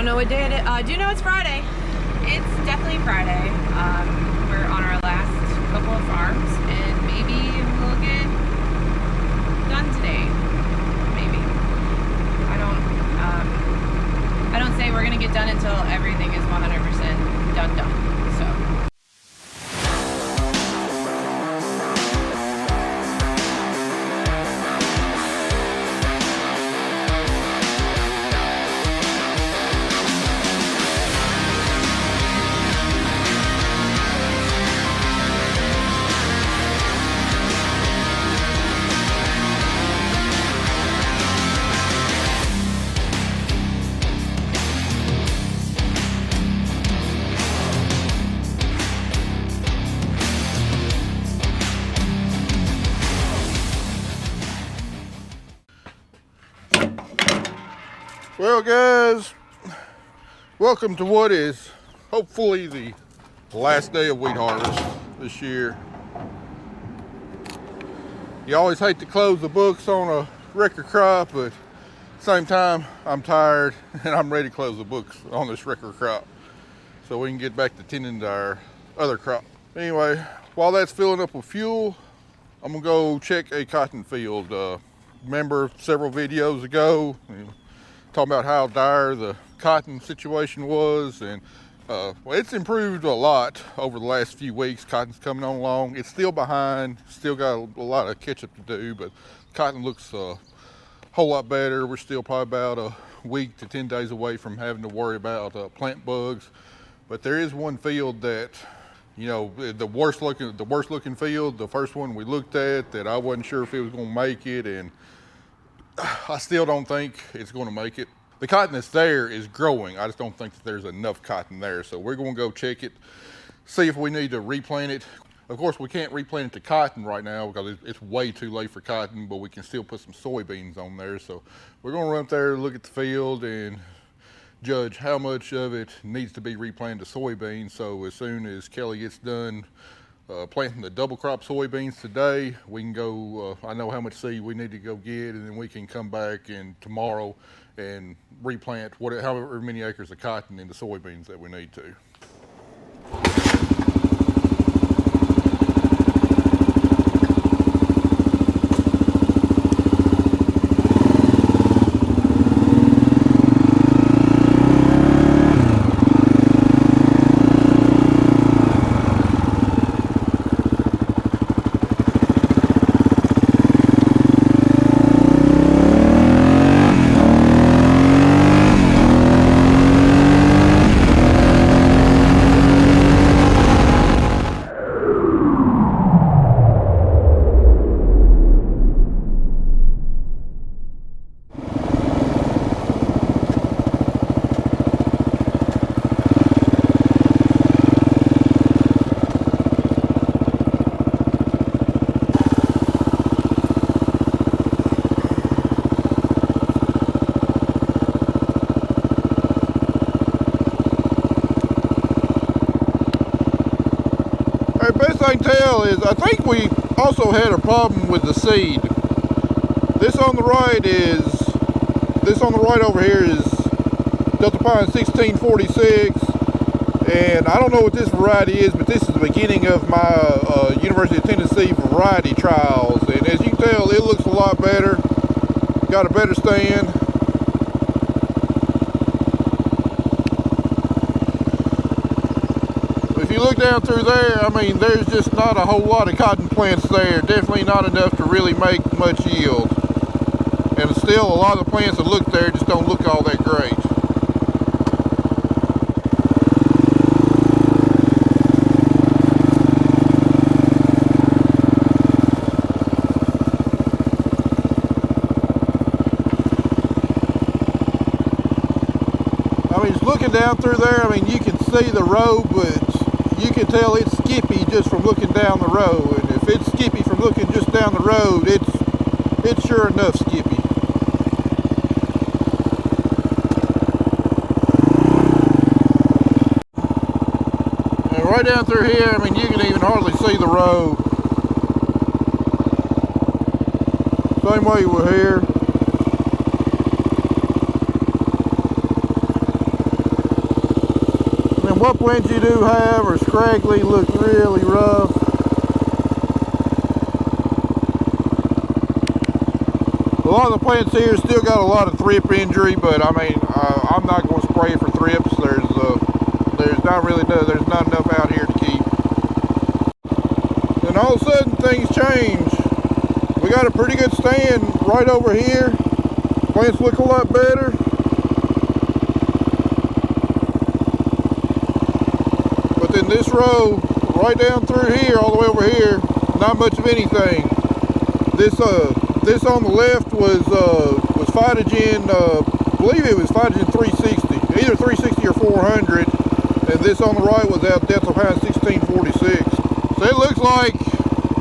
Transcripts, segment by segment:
Don't know what day it is. I do know it's Friday. It's definitely Friday. We're on our last couple of farms, and maybe we'll get done today. Maybe. I don't say we're gonna get done until everything is 100% done. So. Well, guys, welcome to what is hopefully the last day of wheat harvest this year. You always hate to close the books on a record crop, but at the same time, I'm tired and I'm ready to close the books on this record crop so we can get back to tending to our other crop. Anyway, while that's filling up with fuel, I'm gonna go check a cotton field. Remember several videos ago, talking about how dire the cotton situation was, and well, it's improved a lot over the last few weeks. Cotton's coming on along. It's still behind, still got a lot of catch up to do, but cotton looks a whole lot better. We're still probably about a week to 10 days away from having to worry about plant bugs. But there is one field that, you know, the worst looking field, the first one we looked at, that I wasn't sure if it was going to make it, and I still don't think it's going to make it. The cotton that's there is growing. I just don't think that there's enough cotton there. So we're going to go check it, see if we need to replant it. Of course, we can't replant it to cotton right now because it's way too late for cotton, but we can still put some soybeans on there. So we're going to run up there, look at the field, and judge how much of it needs to be replanted to soybeans. So as soon as Kelly gets done planting the double crop soybeans today, we can go, I know how much seed we need to go get, and then we can come back and tomorrow and replant however many acres of cotton into soybeans that we need to. Best I can tell is I think we also had a problem with the seed. This on the right over here is Delta Pine 1646, and I don't know what this variety is, but this is the beginning of my University of Tennessee variety trials, and as you can tell, it looks a lot better, got a better stand. If you look down through there, I mean, there's just not a whole lot of cotton plants there. Definitely not enough to really make much yield. And still, a lot of the plants that look there just don't look all that great. I mean, just looking down through there, I mean, you can see the road, but you can tell it's skippy just from looking down the road. And if it's skippy from looking just down the road, it's sure enough skippy. And right down through here, I mean, you can even hardly see the road. Same way we're here. what plants you do have are scraggly, look really rough. A lot of the plants here still got a lot of thrip injury, but I mean, I'm not going to spray for thrips. There's not enough out here to keep. And all of a sudden things change. We got a pretty good stand right over here. Plants look a lot better. But then this row, right down through here, all the way over here, not much of anything. This on the left was Phytogen, I believe it was Phytogen 360, either 360 or 400, and this on the right was out Delta Pine 1646. So it looks like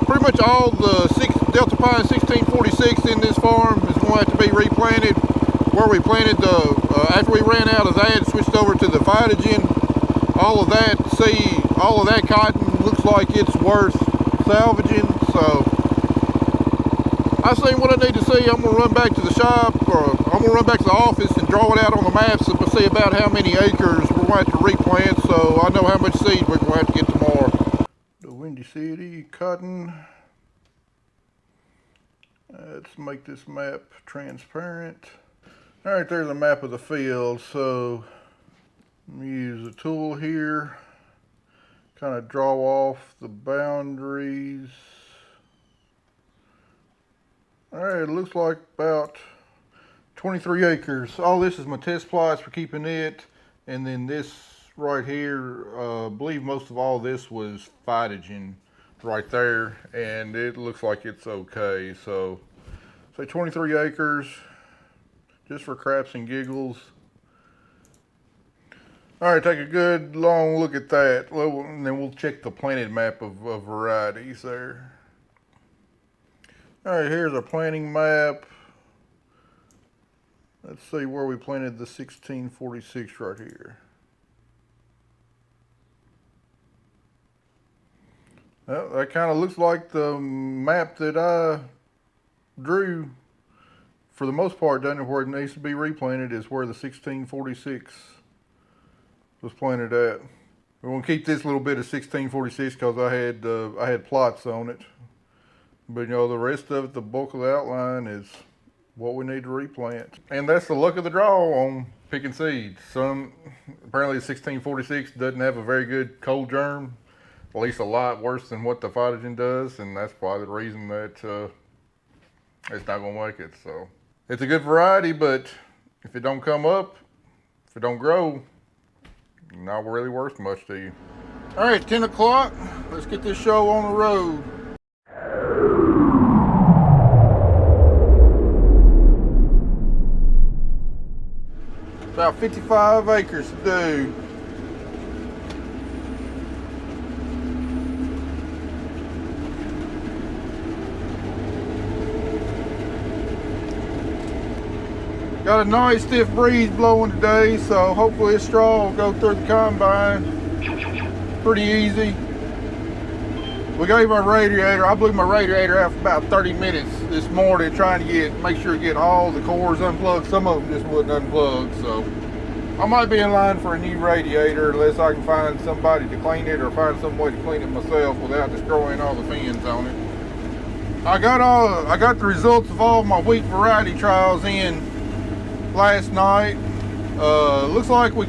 pretty much all the Delta Pine 1646 in this farm is going to have to be replanted. Where we planted after we ran out of that, switched over to the Phytogen. All of that cotton looks like it's worth salvaging. So I seen what I need to see. I'm gonna run back to the shop, or I'm gonna run back to the office and draw it out on the maps and see about how many acres we're going to have to replant, so I know how much seed we're going to have to get tomorrow. The Windy City cotton. Let's make this map transparent. All right, there's a map of the field. So let me use a tool here, kind of draw off the boundaries. All right, it looks like about 23 acres. All this is my test plots for keeping it. And then this right here, I believe most of all this was Phytogen right there. And it looks like it's okay. So say 23 acres, just for craps and giggles. All right, take a good long look at that. And then we'll check the planted map of varieties there. All right, here's our planting map. Let's see where we planted the 1646 right here. Well, that kind of looks like the map that I drew for the most part, down there where it needs to be replanted is where the 1646 was planted at. We're going to keep this little bit of 1646 because I had plots on it. But you know, the rest of it, the bulk of the outline is what we need to replant. And that's the luck of the draw on picking seeds. Apparently the 1646 doesn't have a very good cold germ, at least a lot worse than what the Phytogen does, and that's probably the reason that it's not gonna make it. So it's a good variety, but if it don't come up, if it don't grow, not really worth much to you. All right, 10 o'clock, let's get this show on the road. About 55 acres to do. Got a nice stiff breeze blowing today, so hopefully this straw will go through the combine pretty easy. We gave our radiator, I blew my radiator out for about 30 minutes this morning trying to make sure to get all the cores unplugged. Some of them just wouldn't unplug, so I might be in line for a new radiator unless I can find somebody to clean it or find some way to clean it myself without destroying all the fins on it. I got the results of all my wheat variety trials in last night. Looks like we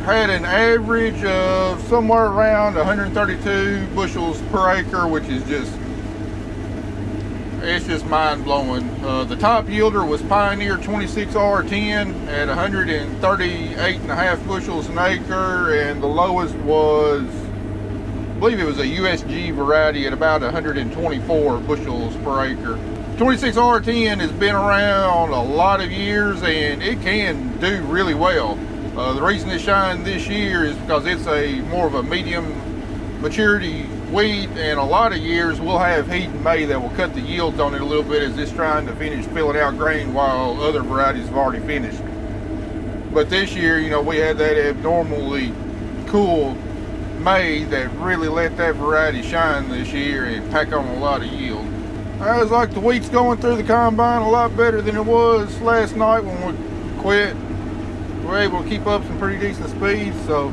had an average of somewhere around 132 bushels per acre, which is just mind-blowing. The top yielder was Pioneer 26R10 at 138.5 bushels an acre, and the lowest was, I believe it was a USG variety at about 124 bushels per acre. 26R10 has been around a lot of years and it can do really well. The reason it shined this year is because it's a more of a medium maturity wheat, and a lot of years we'll have heat in May that will cut the yields on it a little bit as it's trying to finish filling out grain while other varieties have already finished. But this year, you know, we had that abnormally cool May that really let that variety shine this year and pack on a lot of yield. I was like, the wheat's going through the combine a lot better than it was last night when we quit. We were able to keep up some pretty decent speeds, so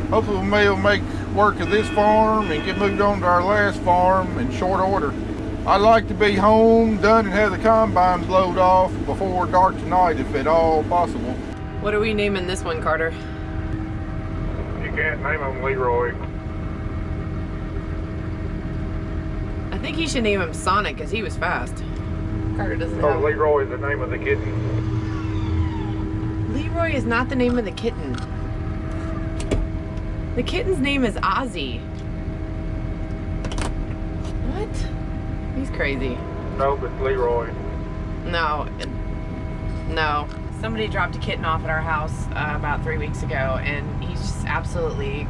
hopefully we'll be able to make work of this farm and get moved on to our last farm in short order. I'd like to be home, done, and have the combines load off before dark tonight if at all possible. What are we naming this one, Carter? You can't name him Leroy. I think he should name him Sonic because he was fast. Carter doesn't Oh, have... Leroy is the name of the kitten. Leroy is not the name of the kitten. The kitten's name is Ozzy. What? He's crazy. No, but Leroy. No. No. Somebody dropped a kitten off at our house about 3 weeks ago, and he's just absolutely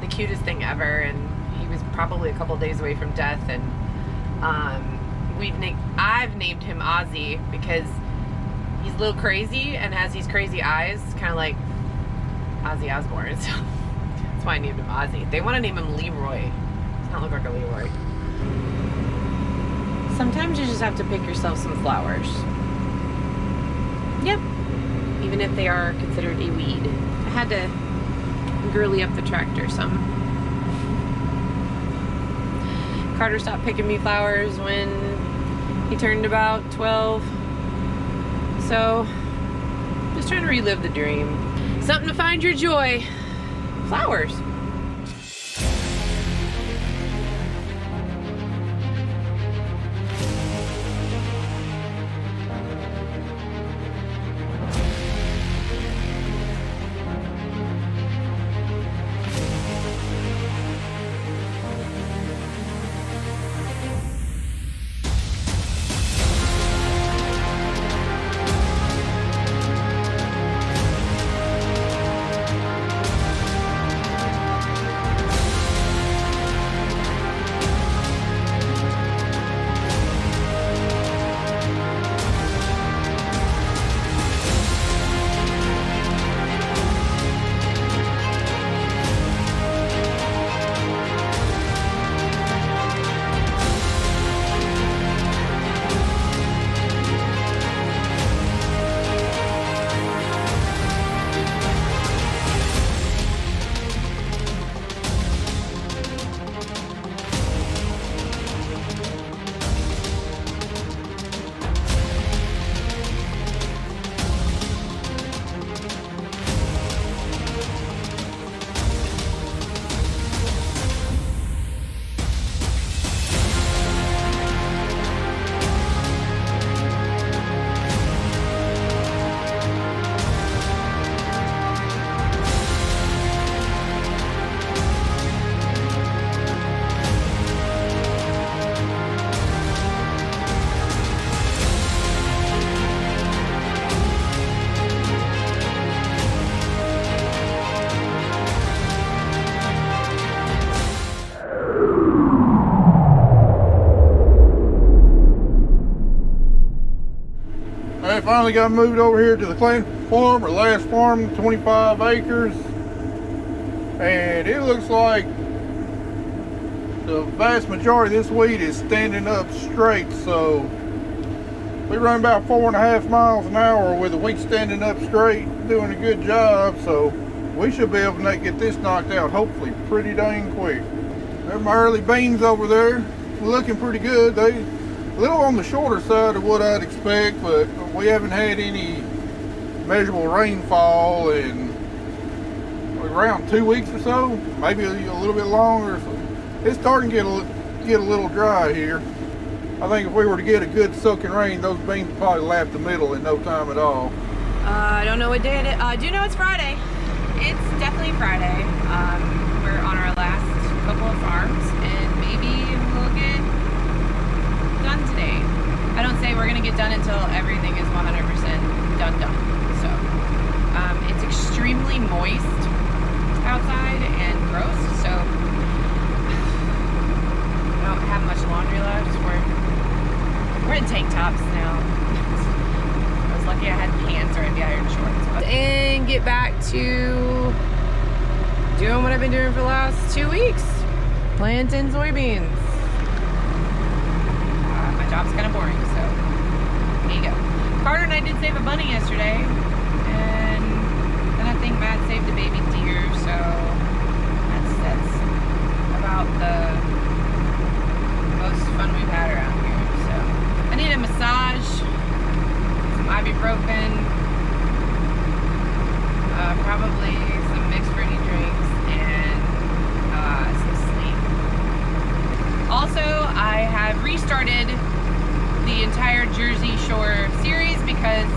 the cutest thing ever, and he was probably a couple days away from death, and I've named him Ozzy because he's a little crazy and has these crazy eyes, kind of like Ozzy Osbourne. So that's why I named him Ozzy. They want to name him Leroy. Does not look like a Leroy. Sometimes you just have to pick yourself some flowers. Yep. Even if they are considered a weed. I had to girly up the tractor some. Carter stopped picking me flowers when he turned about 12. So, just trying to relive the dream. Something to find your joy. Flowers. I finally got moved over here to the Clan farm, our last farm, 25 acres. And it looks like the vast majority of this wheat is standing up straight. So we run about 4.5 miles an hour with the wheat standing up straight, doing a good job. So we should be able to get this knocked out hopefully pretty dang quick. There's my early beans over there, looking pretty good. They a little on the shorter side of what I'd expect, but we haven't had any measurable rainfall in around 2 weeks or so, maybe a little bit longer. So it's starting to get a little dry here. I think if we were to get a good soaking rain, those beans would probably lap the middle in no time at all. I don't know what day it is. I do know it's Friday. It's definitely Friday. We're on our last couple of farms, and maybe we'll get done today. I don't say we're gonna get done until everything is 100% done. So it's extremely moist outside and gross, so I don't have much laundry left. We're in tank tops now. I was lucky I had pants or I'd be iron shorts. And get back to doing what I've been doing for the last 2 weeks. Planting soybeans. My job's kind of boring, so there you go. Carter and I did save a bunny yesterday, and then I think Matt saved a baby deer, so probably some mixed fruity drinks and some sleep. Also, I have restarted the entire Jersey Shore series because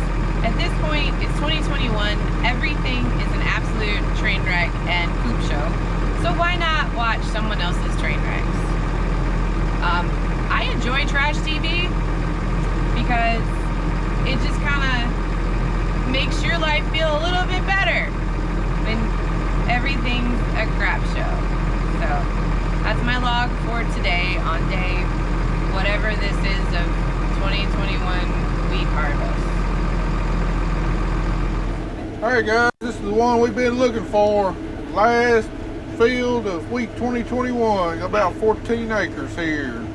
at this point, it's 2021, everything is an absolute train wreck and poop show. So why not watch someone else's train wrecks? I enjoy trash TV because it just kind of makes your life feel a little bit better when everything's a crap show. So that's my log for today on day whatever this is of 2021 wheat harvest. Alright guys, this is the one we've been looking for. Last field of wheat 2021. Got about 14 acres here.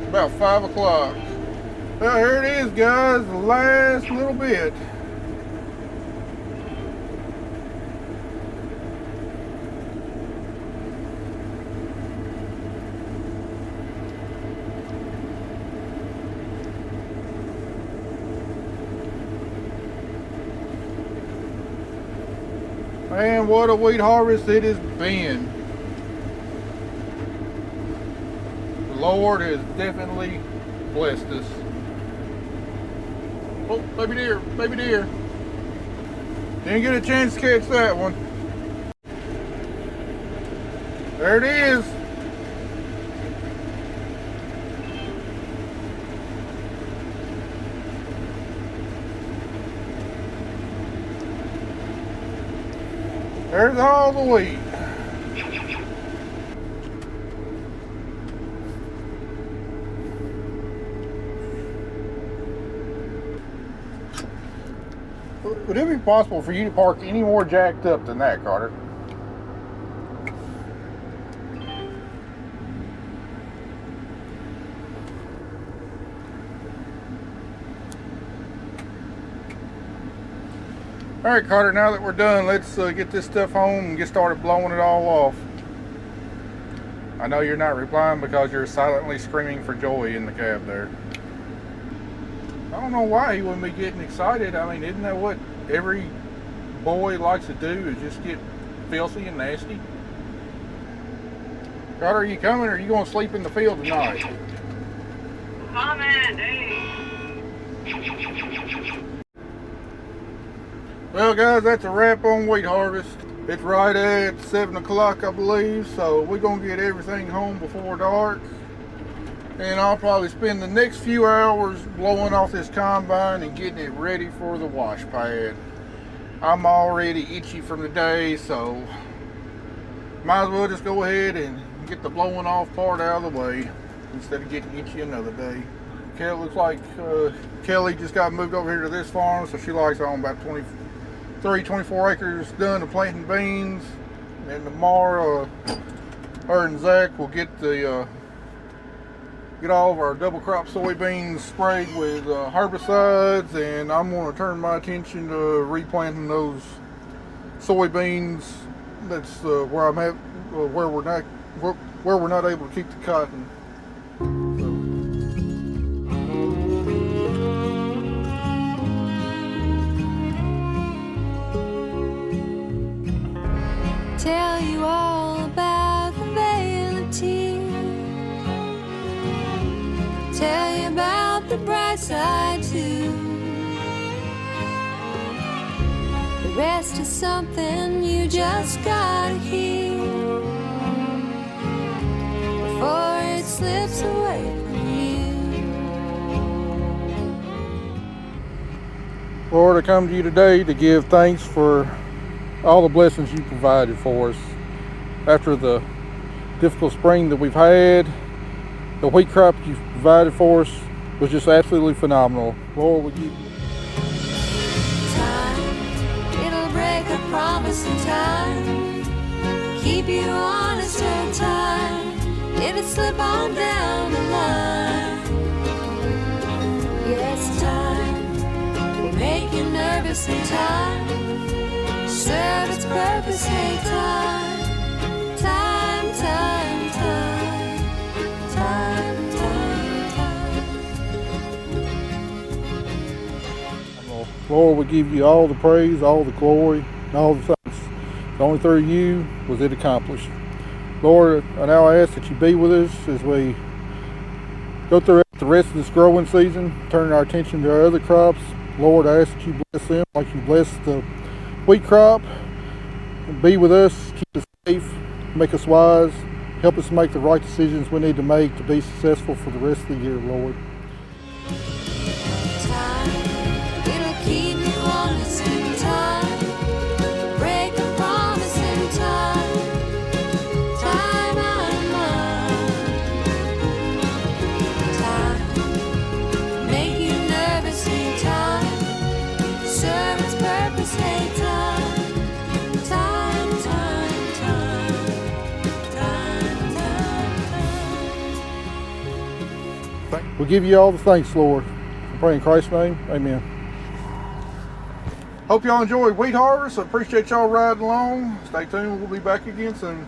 About 5 o'clock. Well, here it is guys, the last little bit. Man, what a wheat harvest it has been. The Lord has definitely blessed us. Oh, baby deer, baby deer. Didn't get a chance to catch that one. There it is. There's all the wheat. Would it be possible for you to park any more jacked up than that, Carter? All right, Carter, now that we're done, let's get this stuff home and get started blowing it all off. I know you're not replying because you're silently screaming for joy in the cab there. I don't know why he wouldn't be getting excited. I mean, isn't that what every boy likes to do, is just get filthy and nasty? Carter, are you coming or are you going to sleep in the field tonight? Coming, hey. Well guys, that's a wrap on wheat harvest. It's right at 7 o'clock I believe, so we're going to get everything home before dark. And I'll probably spend the next few hours blowing off this combine and getting it ready for the wash pad. I'm already itchy from the day, so might as well just go ahead and get the blowing off part out of the way instead of getting itchy another day. Okay, it looks like Kelly just got moved over here to this farm, so she likes on about 24 acres done of planting beans. And tomorrow her and Zach will get all of our double crop soybeans sprayed with herbicides, and I'm going to turn my attention to replanting those soybeans. That's where I'm at, where we're not able to keep the cotton. Tell you all about the veil of tears. Tell you about the bright side too. The rest is something you just gotta hear before it slips away from you. Lord, I come to you today to give thanks for all the blessings you provided for us. After the difficult spring that we've had, the wheat crop you provided for us was just absolutely phenomenal. Lord, we give you Time, it'll break a promise in time. Keep you honest in time. It'll slip on down the line. Yes, time will make you nervous in time. Serve its purpose, hey, time, time, time, time, time, time, time. Lord, we give you all the praise, all the glory, and all the thanks. Only through you was it accomplished. Lord, I now ask that you be with us as we go through the rest of this growing season, turning our attention to our other crops. Lord, I ask that you bless them like you blessed the wheat crop. Be with us, keep us safe, make us wise, help us make the right decisions we need to make to be successful for the rest of the year, Lord. Time, it'll keep you honest in time. Break a promise in time. Time and time. Make you nervous in time. Serve its purpose in time. Time, time, time. Time, time, time. We give you all the thanks, Lord. I pray in Christ's name, amen. Hope y'all enjoyed wheat harvest. I appreciate y'all riding along. Stay tuned, we'll be back again soon.